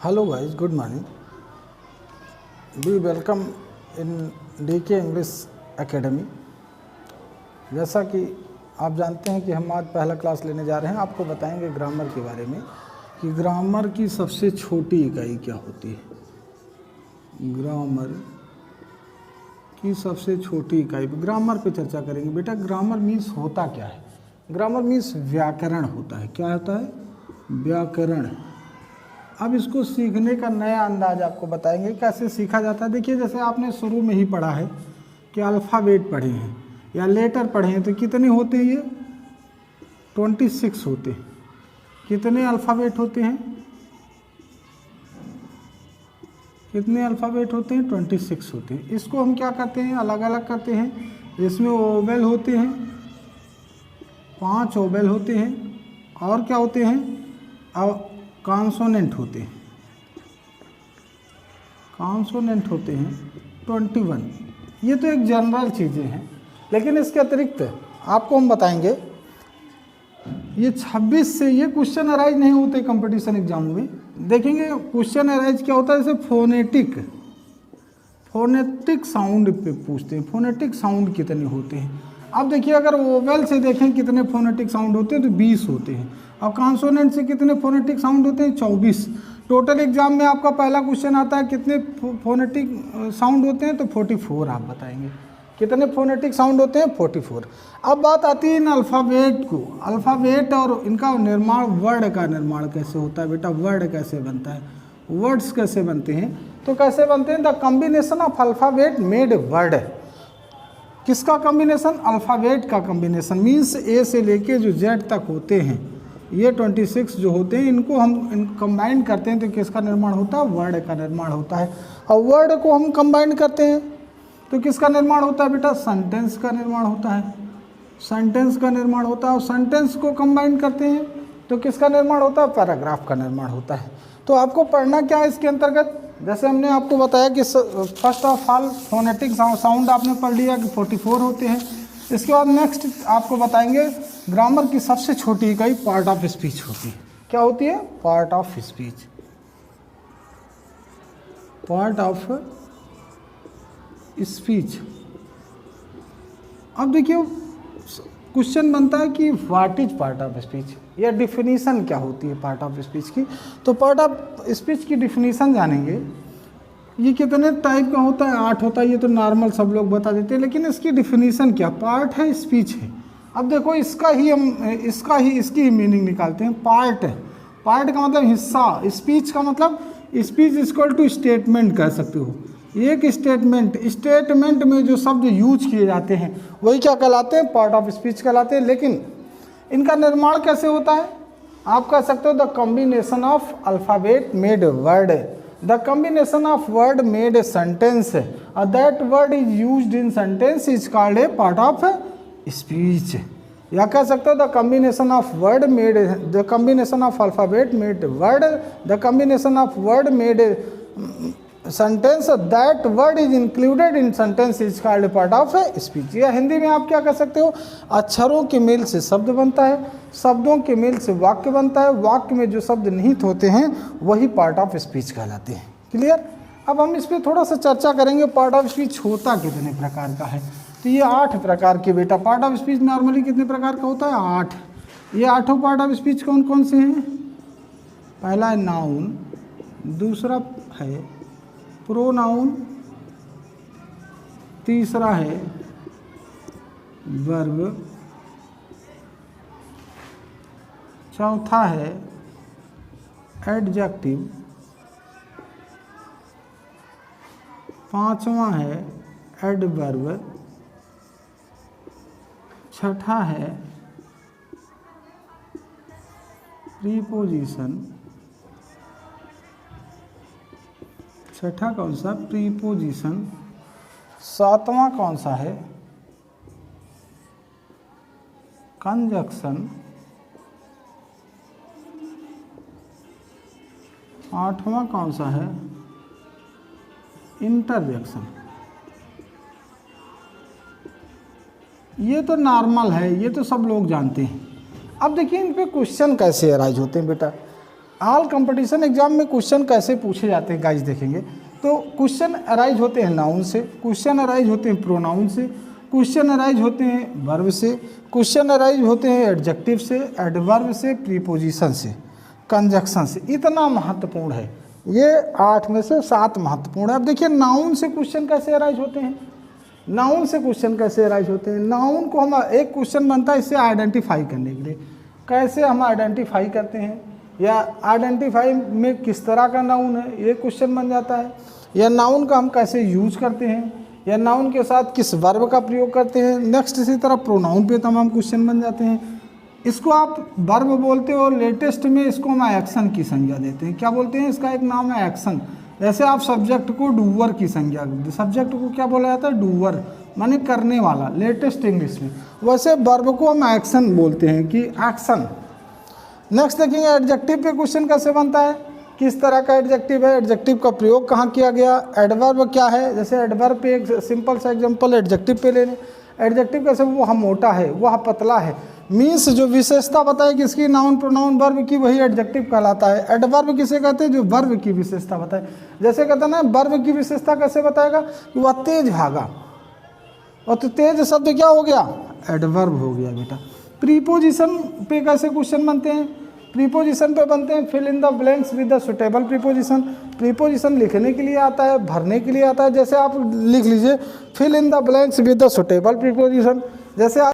Hello guys, good morning. We welcome in DK English Academy. जैसा कि आप जानते हैं कि हम आज पहला क्लास लेने जा रहे हैं, आपको बताएंगे ग्रामर के बारे में कि ग्रामर की सबसे छोटी इकाई क्या होती है। ग्रामर की सबसे छोटी इकाई ग्रामर पे चर्चा करेंगे। बेटा ग्रामर मीन्स होता क्या है? ग्रामर मीन्स व्याकरण होता है। क्या होता है? व्याकरण। अब इसको सीखने का नया अंदाज आपको बताएंगे कैसे सीखा जाता है। देखिए जैसे आपने शुरू में ही पढ़ा है कि अल्फ़ाबेट पढ़े हैं या लेटर पढ़े हैं, तो कितने होते हैं? ये 26 होते हैं। कितने अल्फ़ाबेट होते हैं? कितने अल्फ़ाबेट होते हैं? 26 होते हैं। इसको हम क्या करते हैं? अलग अलग करते हैं। इसमें ओवेल होते हैं, 5 ओवेल होते हैं, और क्या होते हैं? और कॉन्सोनेंट होते हैं। कॉन्सोनेंट होते हैं 21। ये तो एक जनरल चीज़ें हैं, लेकिन इसके अतिरिक्त आपको हम बताएंगे ये 26 से ये क्वेश्चन अराइज नहीं होते कंपटीशन एग्जाम में। देखेंगे क्वेश्चन अराइज क्या होता है, जैसे फोनेटिक साउंड पे पूछते हैं। फोनेटिक साउंड कितने होते हैं? अब देखिए अगर वोवेल से देखें कितने फोनेटिक साउंड होते हैं तो 20 होते हैं, और कॉन्सोनेंट से कितने फोनेटिक साउंड होते हैं? 24। टोटल एग्जाम में आपका पहला क्वेश्चन आता है कितने फोनेटिक साउंड होते हैं, तो 44 आप बताएंगे। कितने फोनेटिक साउंड होते हैं? 44। अब बात आती है इन अल्फ़ाबेट को। अल्फ़ाबेट और इनका निर्माण, वर्ड का निर्माण कैसे होता है? बेटा वर्ड कैसे बनता है? वर्ड्स कैसे बनते हैं? तो कैसे बनते हैं? The combination of alphabet made word. किसका कॉम्बिनेशन? अल्फ़ाबेट का कॉम्बिनेशन। मीन्स ए से लेके जो जेड तक होते हैं, ये 26 जो होते हैं, इनको हम कंबाइन करते हैं तो किसका निर्माण होता है? वर्ड का निर्माण होता है। और वर्ड को हम कंबाइन करते हैं तो किसका निर्माण होता है? बेटा सेंटेंस का निर्माण होता है। सेंटेंस का निर्माण होता है। और सेंटेंस को कंबाइन करते हैं तो किसका निर्माण होता है? पैराग्राफ का निर्माण होता है। तो आपको पढ़ना क्या है इसके अंतर्गत? जैसे हमने आपको बताया कि first of all phonetic sound आपने पढ़ लिया कि 44 होते हैं। इसके बाद नेक्स्ट आपको बताएंगे ग्रामर की सबसे छोटी इकाई पार्ट ऑफ स्पीच होती है। क्या होती है? Part of speech. Part of speech. अब देखिए क्वेश्चन बनता है कि what is part of speech, या डिफिनीशन क्या होती है पार्ट ऑफ स्पीच की। तो पार्ट ऑफ स्पीच की डिफिनीशन जानेंगे। ये कितने टाइप का होता है? 8 होता है। ये तो नॉर्मल सब लोग बता देते हैं, लेकिन इसकी डिफिनीशन क्या? पार्ट है, स्पीच है। अब देखो इसकी ही मीनिंग निकालते हैं। पार्ट का मतलब हिस्सा, स्पीच का मतलब स्पीच इक्वल टू स्टेटमेंट कह सकते हो। एक स्टेटमेंट में जो शब्द यूज किए जाते हैं वही क्या कहलाते हैं? पार्ट ऑफ स्पीच कहलाते हैं। लेकिन इनका निर्माण कैसे होता है? आप कह सकते हो the combination of alphabet made word. The combination of word made a sentence, that word is used in sentence is called a part of speech. या कह सकते हो the combination of word made, the combination of alphabet made word, the combination of word made sentence, that word is included in sentence is called part of speech. या हिंदी में आप क्या कह सकते हो? अक्षरों के मेल से शब्द बनता है, शब्दों के मेल से वाक्य बनता है, वाक्य में जो शब्द निहित होते हैं वही पार्ट ऑफ स्पीच कहलाते हैं। क्लियर? अब हम इस पर थोड़ा सा चर्चा करेंगे। पार्ट ऑफ स्पीच होता कितने प्रकार का है? तो ये 8 प्रकार के। बेटा पार्ट ऑफ स्पीच नॉर्मली कितने प्रकार का होता है? 8। ये 8 पार्ट ऑफ स्पीच कौन कौन से हैं? पहला है नाउन, दूसरा है प्रोनाउन, तीसरा है वर्ब, चौथा है एडजेक्टिव, पांचवा है एडवर्ब, छठा है प्रीपोजिशन। छठा कौन सा? प्रीपोजिशन। सातवां कौन सा है? कंजक्शन। आठवां कौन सा है? इंटरजेक्शन। ये तो नॉर्मल है, ये तो सब लोग जानते हैं। अब देखिए इन पे क्वेश्चन कैसे अराइज होते हैं बेटा। ऑल कंपटीशन एग्जाम में क्वेश्चन कैसे पूछे जाते हैं गाइस देखेंगे। तो क्वेश्चन अराइज होते हैं नाउन से, क्वेश्चन अराइज होते हैं प्रोनाउन से, क्वेश्चन अराइज होते हैं वर्ब से, क्वेश्चन अराइज होते हैं एडजेक्टिव से, एडवर्ब से, प्रीपोजिशन से, कंजक्शन से। इतना महत्वपूर्ण है, ये 8 में से 7 महत्वपूर्ण है। अब देखिए नाउन से क्वेश्चन कैसे अराइज होते हैं, नाउन से क्वेश्चन कैसे अराइज होते हैं। नाउन को हम एक क्वेश्चन बनता है इससे आइडेंटिफाई करने के लिए, कैसे हम आइडेंटिफाई करते हैं, या आइडेंटिफाई में किस तरह का नाउन है, ये क्वेश्चन बन जाता है। या नाउन का हम कैसे यूज करते हैं, या नाउन के साथ किस वर्ब का प्रयोग करते हैं। नेक्स्ट इसी तरह प्रोनाउन पे तमाम क्वेश्चन बन जाते हैं। इसको आप वर्ब बोलते हो, लेटेस्ट में इसको हम एक्शन की संज्ञा देते हैं। क्या बोलते हैं, इसका एक नाम है एक्शन। जैसे आप सब्जेक्ट को डूअर की संज्ञा, सब्जेक्ट को क्या बोला जाता है, डूअर माने करने वाला, लेटेस्ट इंग्लिश में। वैसे वर्ब को हम एक्शन बोलते हैं कि एक्शन। नेक्स्ट देखेंगे एडजेक्टिव पे क्वेश्चन कैसे बनता है, किस तरह का एडजेक्टिव है, एडजेक्टिव का प्रयोग कहाँ किया गया, एडवर्ब क्या है। जैसे एडवर्ब पे एक सिंपल सा एग्जांपल एडजेक्टिव पे ले लें। एडजेक्टिव कैसे, वह मोटा है, वह पतला है, मीन्स जो विशेषता बताए किसकी, नाउन प्रोनाउन वर्ब की, वही एडजेक्टिव कहलाता है। एडवर्ब किसे कहते हैं, जो वर्ब की विशेषता बताए। जैसे कहते हैं ना वर्ब की विशेषता कैसे बताएगा कि वह तेज भागा, और तो तेज शब्द क्या हो गया, एडवर्ब हो गया बेटा। प्रीपोजिशन पे कैसे क्वेश्चन बनते हैं, प्रीपोजिशन पे बनते हैं fill in the blanks with the suitable preposition. Preposition लिखने के लिए आता है, भरने के लिए आता है। जैसे आप लिख लीजिए fill in the blanks with the suitable preposition. जैसे आप